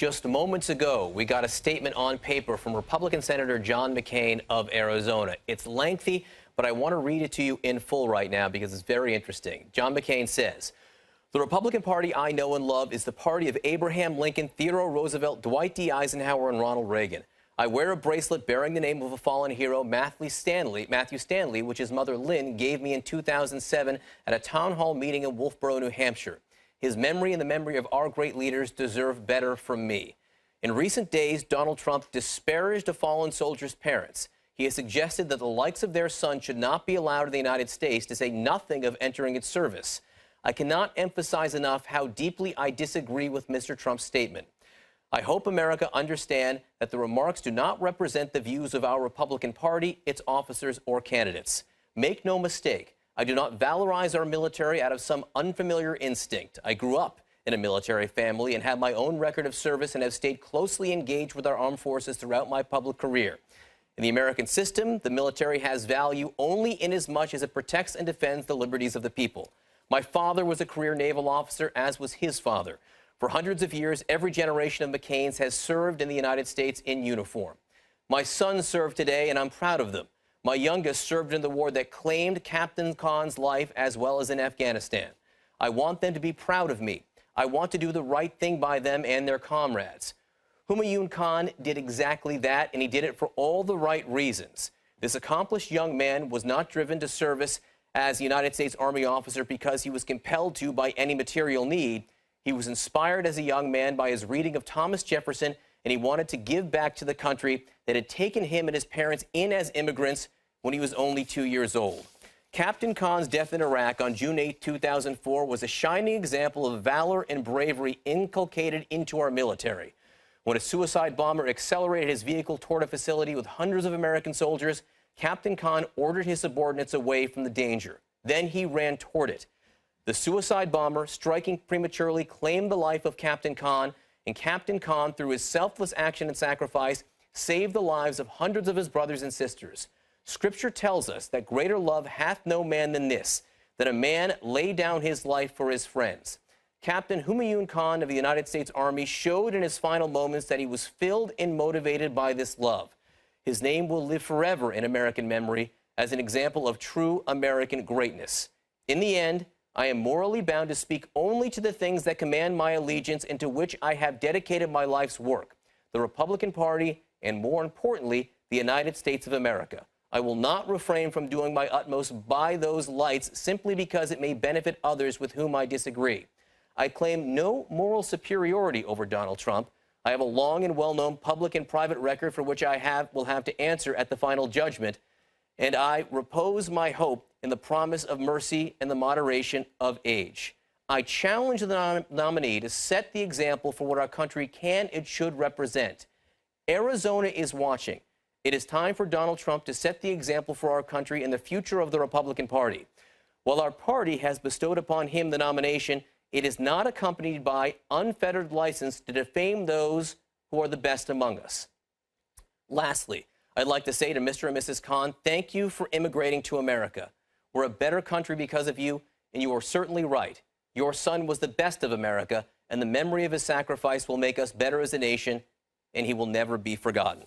Just moments ago, we got a statement on paper from Republican Senator John McCain of Arizona. It's lengthy, but I want to read it to you in full right now because it's very interesting. John McCain says, "The Republican Party I know and love is the party of Abraham Lincoln, Theodore Roosevelt, Dwight D. Eisenhower, and Ronald Reagan. I wear a bracelet bearing the name of a fallen hero, Matthew Stanley, which his mother Lynn gave me in 2007 at a town hall meeting in Wolfboro, New Hampshire. His memory and the memory of our great leaders deserve better from me." In recent days, Donald Trump disparaged a fallen soldier's parents. He has suggested that the likes of their son should not be allowed in the United States, to say nothing of entering its service. I cannot emphasize enough how deeply I disagree with Mr. Trump's statement. I hope America understand that the remarks do not represent the views of our Republican Party, its officers, or candidates. Make no mistake, I do not valorize our military out of some unfamiliar instinct. I grew up in a military family and have my own record of service and have stayed closely engaged with our armed forces throughout my public career. In the American system, the military has value only inasmuch as it protects and defends the liberties of the people. My father was a career naval officer, as was his father. For hundreds of years, every generation of McCains has served in the United States in uniform. My sons serve today, and I'm proud of them. My youngest served in the war that claimed Captain Khan's life, as well as in Afghanistan. I want them to be proud of me. I want to do the right thing by them and their comrades. Humayun Khan did exactly that, and he did it for all the right reasons. This accomplished young man was not driven to service as a United States Army officer because he was compelled to by any material need. He was inspired as a young man by his reading of Thomas Jefferson, and he wanted to give back to the country that had taken him and his parents in as immigrants when he was only 2 years old. Captain Khan's death in Iraq on June 8, 2004 was a shining example of valor and bravery inculcated into our military. When a suicide bomber accelerated his vehicle toward a facility with hundreds of American soldiers, Captain Khan ordered his subordinates away from the danger. Then he ran toward it. The suicide bomber, striking prematurely, claimed the life of Captain Khan, and Captain Khan, through his selfless action and sacrifice, saved the lives of hundreds of his brothers and sisters. Scripture tells us that greater love hath no man than this, that a man lay down his life for his friends. Captain Humayun Khan of the United States Army showed in his final moments that he was filled and motivated by this love. His name will live forever in American memory as an example of true American greatness. In the end, I am morally bound to speak only to the things that command my allegiance and to which I have dedicated my life's work, the Republican Party, and more importantly, the United States of America. I will not refrain from doing my utmost by those lights simply because it may benefit others with whom I disagree. I claim no moral superiority over Donald Trump. I have a long and well-known public and private record for which I will have to answer at the final judgment, and I repose my hope in the promise of mercy and the moderation of age. I challenge the nominee to set the example for what our country can and should represent. Arizona is watching. It is time for Donald Trump to set the example for our country and the future of the Republican Party. While our party has bestowed upon him the nomination, it is not accompanied by unfettered license to defame those who are the best among us. Lastly, I'd like to say to Mr. and Mrs. Khan, thank you for immigrating to America. We're a better country because of you, and you are certainly right. Your son was the best of America, and the memory of his sacrifice will make us better as a nation, and he will never be forgotten.